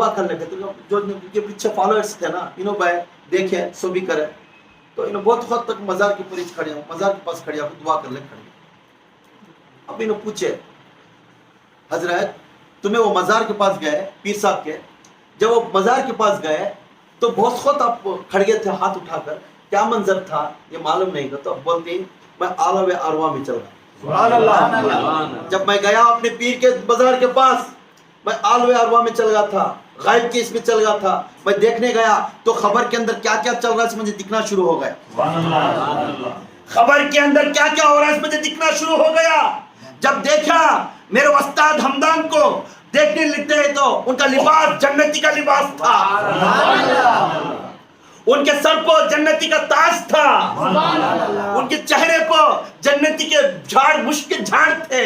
करने लगे। तो जो उनके पीछे फॉलोअर्स थे ना, भाई देखे सो भी करे, तो बहुत वक्त तक मजार के पीछे खड़े हो, मजार के पास खड़े दुआ करने खड़े। अब पूछे, हजरत तुम्हें वो मजार के पास गए पीर साहब के, जब वो मजार के पास गए तो बहुत खुद आप खड़ गए थे हाथ उठाकर, क्या मंजर था ये मालूम नहीं था। तो अब बोलते हैं मैं आलम अरवा में चल रहा। जब मैं गया अपने पीर के मजार के पास, मैं आलम अरवा में चल गया था, गायब के इसमें चल गया था। मैं देखने गया तो खबर के अंदर क्या क्या चल रहा है मुझे दिखना शुरू हो गया। खबर के अंदर क्या क्या हो रहा है मुझे दिखना शुरू हो गया। जब देखा मेरे उस्ताद हमदान को देखने लगते हैं तो उनका लिबास जन्नती का लिबास था, उनके सर पर जन्नती का ताज था, उनके चेहरे पर जन्नती के झाड़ मुश्क के झाड़ थे।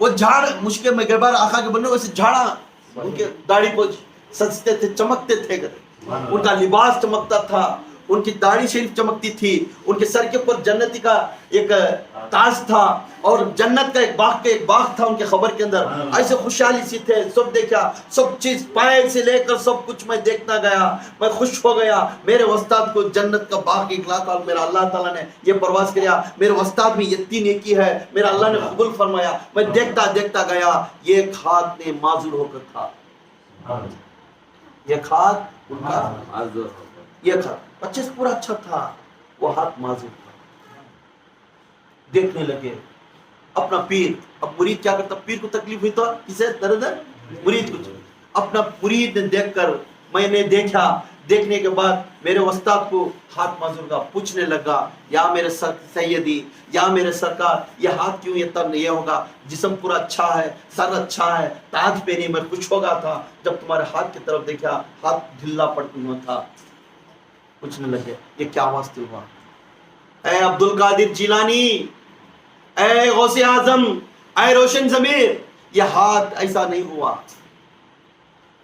वो झाड़ मुश्क में गरबार आका के बनने वैसे झाड़ा उनके दाढ़ी पर सजते थे, चमकते थे। उनका लिबास चमकता था, उनकी दाढ़ी शरीफ चमकती थी, उनके सर के ऊपर जन्नती का एक ताज था और जन्नत का एक बाग था उनके खबर के अंदर। ऐसे खुशहाली सी थे, सब देखा, सब चीज पाए से लेकर सब कुछ मैं देखता गया, मैं खुश हो गया। मेरे उस्ताद को जन्नत का बाग एक लाख मेरा अल्लाह ताला ने ये परवास किया। मेरे उस्ताद में इतनी नेकी है, मेरा अल्लाह ने कबूल फरमाया। मैं देखता देखता गया, ये खाद ने माजूर होकर था, ये खाद उनका ये खाद 25 पूरा अच्छा था, वो हाथ माजूर था। देखने लगे अपना पीर। अब मुरीद क्या करता, पीर को तकलीफ हुई तो किसे दर्द है, मुरीद को। अपना मुरीद ने देखकर मैंने देखा, देखने के बाद मेरे उस्ताद को हाथ माजूर का पूछने लगा, या मेरे सैयदी, या मेरे सरकार, ये हाथ क्यों ये तब नहीं होगा, जिस्म पूरा अच्छा है, सर अच्छा है, ताज पे नहीं, मैं खुश हो गया था जब तुम्हारे हाथ की तरफ देखा, हाथ ढिल्ला पड़ता हुआ था। पूछने लगे ये क्या वास्ते हुआ? ऐ अब्दुल कादिर जिलानी, ऐ गौसे आजम, ऐ रोशन जमीर, ये हाथ ऐसा नहीं हुआ।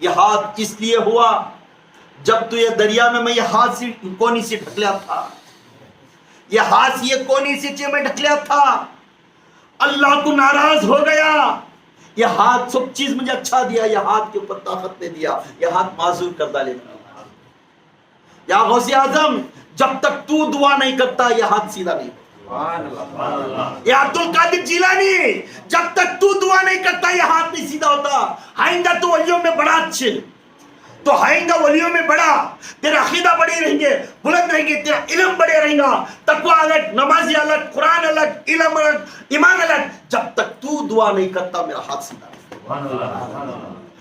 ये हाथ इसलिए हुआ जब तू ये दरिया में मैं ये हाथ से कोनी से ढकलिया था, ये हाथ ये कोनी से मैं ढकलिया था, अल्लाह को नाराज हो गया। ये हाथ सब चीज मुझे अच्छा दिया, ये हाथ के ऊपर ताकत ने दिया, ये हाथ माजूर कर डालेगा। या गौसे आजम, जब तक तू दुआ नहीं करता ये हाथ सीधा नहीं होता। या अब्दुल कादिर जिलानी, जब तक तू दुआ नहीं करता ये हाथ नहीं सीधा होता। आएंगा तो वलियों में बड़ा अच्छे, तो आएंगा वलियों में बड़ा, तेरा अकीदा बड़े रहेंगे, बुलंद रहेंगे, तेरा इल्म बड़े रहेगा, तकवा अलग, नमाजी अलग, कुरान अलग, इल्म अलग, ईमान अलग। जब तक तू दुआ नहीं करता मेरा हाथ सीधा नहीं।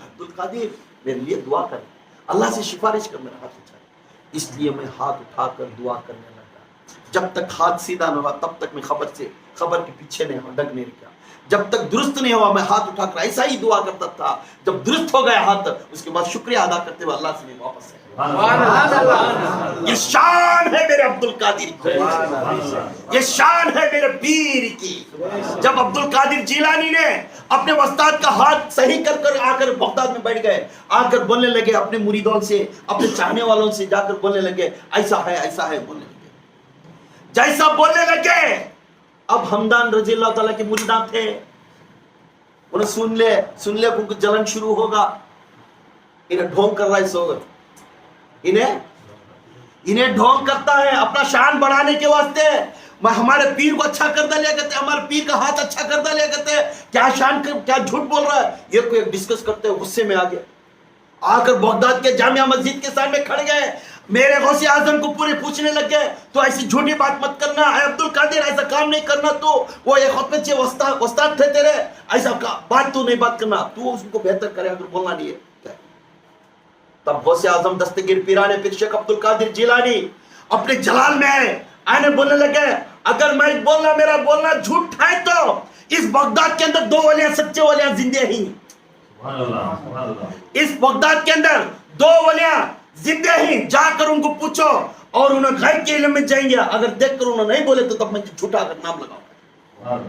अब्दुल कादिर मेरे लिए दुआ कर, अल्लाह से सिफारिश कर, मेरा हाथ उठा। इसलिए मैं हाथ उठाकर दुआ करने लगा। जब तक हाथ सीधा न हुआ तब तक मैं खबर के पीछे नहीं हटक नहीं रहा। जब तक दुरुस्त नहीं हुआ मैं हाथ उठाकर ऐसा ही दुआ करता था, जब दुरुस्त हो गया हाथ उसके बाद शुक्रिया अदा करते हुए अल्लाह से मैं वापस आया। ये शान है मेरे अब्दुल कादिर की, ये शान है मेरे पीर की। जब अब्दुल कादिर जिलानी ने अपने उस्ताद का हाथ सही कर कर आकर बगदाद में बैठ गए, आकर बोलने लगे अपने मुरीदों से, अपने चाहने वालों से जाकर बोलने लगे ऐसा है बोलने लगे। जैसा बोलने लगे अब हमदान रजी अल्लाह ताला के मुरीदान थे, उन्हें सुन ले उनको जलन शुरू होगा, इन्हें ढोंग कर रहा है सोगत, इन्हें ढोंग करता है अपना शान बढ़ाने के वास्ते। मैं हमारे पीर को अच्छा कर दिया करते, हमारे पीर का हाथ अच्छा कर दिया करते, क्या शान कर, क्या झूठ बोल रहा है, ये कोई डिस्कस करते हैं। गुस्से में आ गया, आकर बगदाद के जामिया मस्जिद के सामने खड़े गए, मेरे गौसे आजम को पूरे पूछने लग गए तो ऐसी झूठी बात मत करना, अब्दुल कादिर ऐसा काम नहीं करना, तो वो एक खुतबे से उस्ताद थे तेरे, ऐसा बात तू नहीं बात करना, तू उसको बेहतर करे अगर बोलना नहीं है। तब गौसे आजम दस्तगीर पीराने पीर शेख अब्दुल कादिर जिलानी अपने जलाल में आने बोलने लगे अगर मैं बोलना मेरा बोलना झूठ है तो इस बगदाद के अंदर 2 वलियां सच्चे वलियां जिंदे ही, इस बगदाद के अंदर 2 वलियां जिंदे ही, जाकर उनको पूछो और उन्हें गैब के इल्म में जाएंगे, अगर देखकर उन्होंने नहीं बोले तो तब मैं झूठा अगर नाम लगाऊंगा।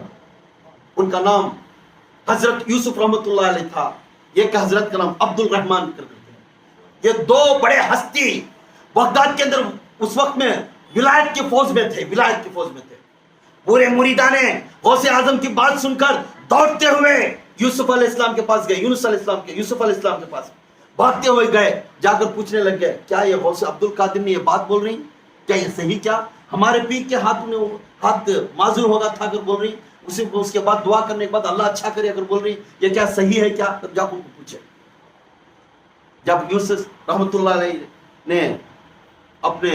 उनका नाम हजरत यूसुफ रहमतुल्लाह अलैह था, ये का हजरत का नाम अब्दुल रहमान करते थे। ये 2 बड़े हस्ती बगदाद के अंदर उस वक्त में विलायत की फौज में थे। पूरे मुरीदाने गौसे आजम की बात सुनकर दौड़ते हुए यूसुफ अलैहिस्सलाम के पास गए, यूसुफ अलैहिस्सलाम के पास भागते हुए गए, जाकर पूछने लग गए क्या ये गौसे अब्दुल कादिर ने ये बात बोल रही, क्या ये सही, क्या हमारे पीर के हाथ माजूर होगा था अगर बोल रही, उसके बाद दुआ करने के बाद अल्लाह अच्छा करे अगर बोल रही, ये क्या सही है क्या? तब जाकर उनको पूछे। जब यूसुफ रहमतुल्लाह अलैह ने अपने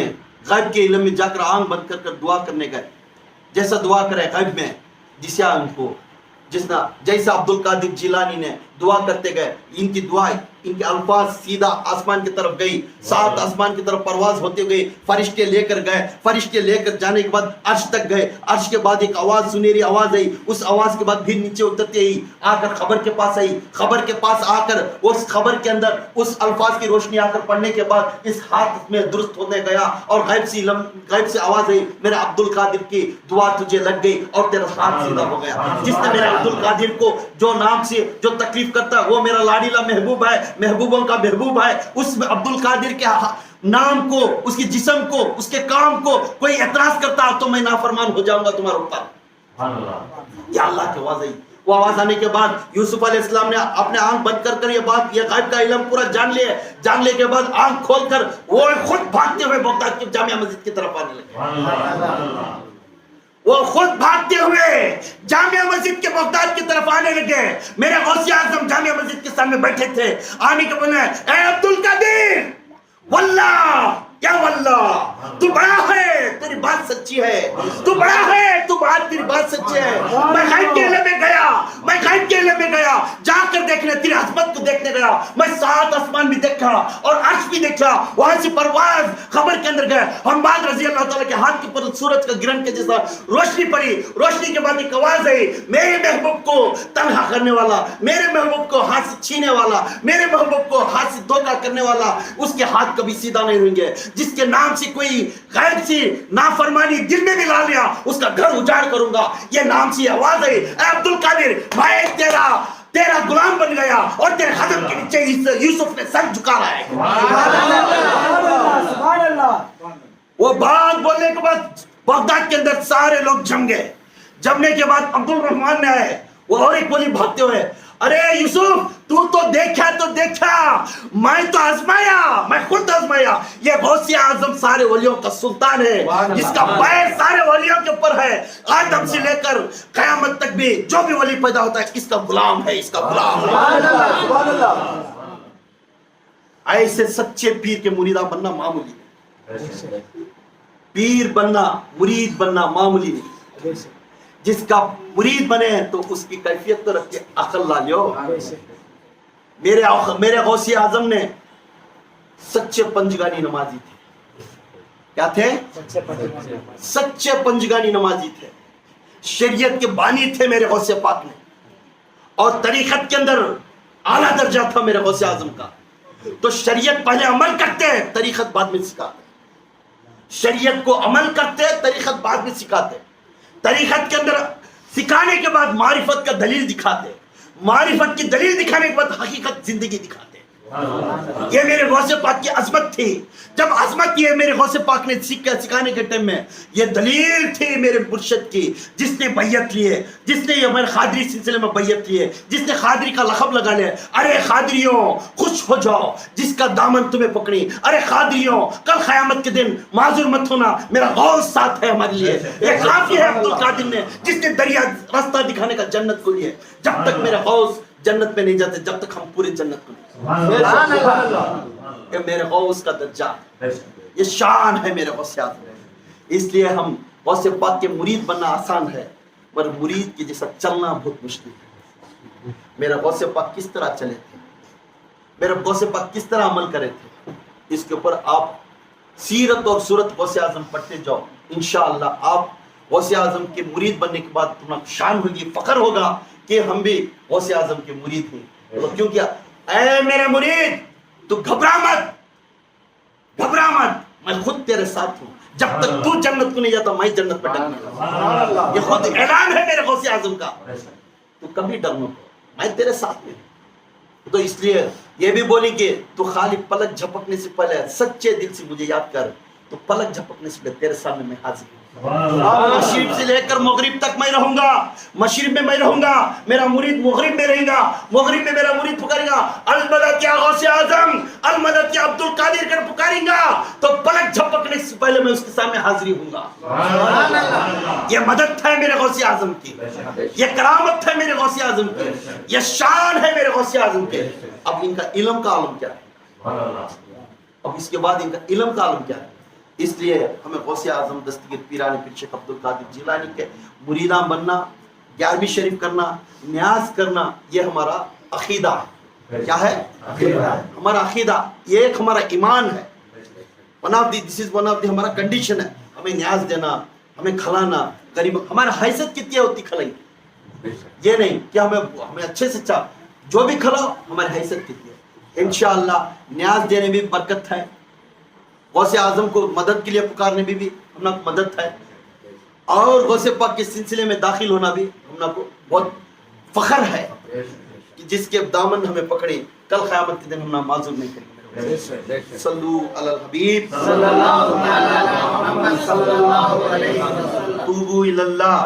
गैब के इल्म में जाकर आंख बंद कर दुआ करने गए, जैसा दुआ करे गैब में जैसा अब्दुल कादिर जिलानी ने दुआ करते गए, इनकी दुआ, इनके अल्फाज सीधा आसमान की तरफ गई, 7 आसमान की तरफ परवाज होते गए, फरिश्ते लेकर गए, फरिश्ते लेकर जाने के बाद अर्श तक गए, अर्श के बाद एक आवाज, सुनहरी आवाज आई, उस आवाज के बाद फिर नीचे उतरते ही आकर खबर के पास आई, खबर के पास आकर उस खबर के अंदर उस अल्फाज की रोशनी आकर पढ़ने के बाद इस हाथ में दुरुस्त होने गया और गैब से आवाज आई, मेरा अब्दुल कादिर की दुआ तुझे लग गई और तेरा हाथ सीधा हो गया। जिसने मेरे अब्दुल कादिर को जो नाम से जो तकलीफ करता है वो मेरा लाडीला महबूब है, महबूबों का महबूब है, उस अब्दुल कादिर के नाम को, उसके जिस्म को, उसके काम को कोई एतराज करता तो मैं नाफरमान हो जाऊंगा तुम्हारे ऊपर। या अल्लाह की आवाज आई। वो आवाज आने के बाद यूसुफ अलैहिस्सलाम ने अपने आंख बंद कर ये गैब का इल्म पूरा जानने के बाद आंख खोलकर वो खुद भागते हुए बगदाद की जामिया मस्जिद की तरफ आने लगे। वो खुद भागते हुए जामिया मस्जिद के बगदाद की तरफ आने लगे। मेरे गौसे आजम जामिया मस्जिद के सामने बैठे थे, आने के बोले ए अब्दुल कादिर, वल्लाह क्या वल्लाह, तू बड़ा है, तेरी बात सच्ची है, तू बड़ा है, तेरी बात सच्ची है। मैं गैब के इल्म में गया, जाकर देखने तेरी अज़मत को देखने गया, मैं 7 आसमान भी देखा और अर्श भी देखा, वहां से परवाज खबर के अंदर गए, हम्माद रजी अल्लाह ताला के हाथ के ऊपर सूरज का गिरन के जैसा रोशनी पड़ी, रोशनी के बाद एक आवाज आई, मेरे महबूब को तन्हा करने वाला, मेरे महबूब को हाथ से छीने वाला, मेरे महबूब को हाथ से धोखा करने वाला, उसके हाथ कभी सीधा नहीं होंगे। जिसके नाम से कोई गैब से नाफरमानी दिल में भी ला लिया उसका घर उजाड़ करूंगा। ये नाम से आवाज है, अब्दुल कादिर मैं तेरा गुलाम बन गया और तेरे कदम के नीचे यूसुफ ने सर झुका रहा है। वो बात बोलने के बाद बगदाद के अंदर सारे लोग जम गए। जमने के बाद अब्दुल रहमान ने आए, वो और एक बोली भागते हुए, अरे यूसुफ तू तो देखा, मैं तो आजमाया, मैं खुद आजमाया। ये गौसे आजम सारे वलियों का सुल्तान है, जिसका पैर सारे वलियों के ऊपर है। आदम से लेकर कयामत तक भी जो भी वली पैदा होता है इसका गुलाम है, इसका गुलाम है। ऐसे सच्चे पीर के मुरीदा बनना मामूली नहीं, पीर बनना, मुरीद बनना मामूली नहीं। जिसका मुरीद बने तो उसकी कैफियत तो रखते अकल ला लियो। मेरे गौसे आजम ने सच्चे पंजगानी नमाजी थे। क्या थे? सच्चे पंजगानी नमाजी थे, शरीयत के बानी थे मेरे गौसे पाक ने। اور طریقت کے اندر اعلیٰ درجہ تھا میرے غوث اعظم کا. تو شریعت پہلے عمل کرتے ہیں، طریقت بعد میں سکھاتے. شریعت کو عمل کرتے، طریقت بعد میں سکھاتے. طریقت کے اندر سکھانے کے بعد معرفت کا دلیل دکھاتے، معرفت کی دلیل دکھانے کے بعد حقیقت زندگی دکھاتے. یہ میرے غوث پاک کی عظمت تھی. جب عظمت یہ میرے غوث پاک نے سکھانے کے ٹائم میں یہ دلیل تھی میرے مرشد کی، جس نے بیعت لیے، جس نے یہ ہمارے قادری سلسلے میں بیعت لیے، جس نے قادری کا لقب لگا لیا. ارے قادریوں خوش ہو جاؤ جس کا دامن تمہیں پکڑی. ارے قادریوں کل قیامت کے دن معذور مت ہونا، میرا غوث ساتھ ہے ہمارے لیے. یہ کافی ہے عبد القادر نے جس نے دریا راستہ دکھانے کا جنت کو لیے. جب تک میرا غوث جنت میں نہیں جاتے جب تک ہم پورے جنت کو نہیں. یہ میرے غوث کا درجہ، یہ شان ہے میرے غوث اعظم. اس لیے ہم غوث پاک کے مرید بننا آسان ہے، پر مرید کے جیسا چلنا بہت مشکل ہے. میرا غوث پاک کس طرح چلے تھے، میرا غوث پاک کس طرح عمل کرے تھے، اس کے اوپر آپ سیرت اور صورت غوث اعظم پڑھتے جاؤ. انشاءاللہ آپ غوث اعظم کے مرید بننے کے بعد تمہارا شان ہوگی، فخر ہوگا کہ ہم بھی غوث اعظم کے مرید ہیں. کیونکہ اے میرے مرید تو گھبرا مت، میں خود تیرے ساتھ ہوں. جب تک تو جنت کو نہیں جاتا میں جنت پہ ڈرنا. یہ خود اعلان ہے میرے غوث اعظم کا. تو کبھی ڈر مت، میں تیرے ساتھ ہوں. تو اس لیے یہ بھی بولی کہ تو خالی پلک جھپکنے سے پہلے سچے دل سے مجھے یاد کر، تو پلک جھپکنے سے پہلے تیرے سامنے میں حاضر ہوں. مشرق سے لے کر مغرب تک میں رہوں گا. مشرق میں میں رہوں گا، میرا مرید مغرب میں رہے گا. مغرب میں میرا مرید پکارے گا المدد یا غوث اعظم، المدد یا عبد القادر کر پکاریں گا، تو پلک جھپکنے سے پہلے میں اس کے سامنے حاضری ہوں گا. یہ مدد ہے میرے غوث اعظم کی، یہ کرامت ہے میرے غوث اعظم کی، یہ شان ہے میرے غوث اعظم کی. اب ان کا علم کا عالم کیا ہے، اب اس کے بعد ان کا علم کا عالم کیا ہے. اس لیے ہمیں غوث اعظم دستگیر پیران پیر شیخ عبد القادر جیلانی کے مریدان بننا، 11ویں شریف کرنا، نیاز کرنا، یہ ہمارا عقیدہ ہے. کیا ہے؟ ہمارا عقیدہ، یہ ایک ہمارا ایمان ہے. دس از ون آف دی ہمارا کنڈیشن ہے. ہمیں نیاز دینا، ہمیں کھلانا. غریب ہمارا حیثیت کتنی ہوتی کھلائی، یہ نہیں کہ ہمیں اچھے سے اچھا جو بھی کھلاؤ، ہماری حیثیت کتنی ہے. انشاءاللہ نیاز دینے میں برکت ہے، غوث اعظم کو مدد کے لیے پکارنے میں بھی ہم کو مدد ہے، اور غوث پاک کے سلسلے میں داخل ہونا بھی ہم کو بہت فخر ہے کہ جس کے دامن ہمیں پکڑے کل قیامت کے دن ہم معذور نہیں کریں گے. صلو علی الحبیب صلی اللہ علیہ وسلم، توبوا الی اللہ.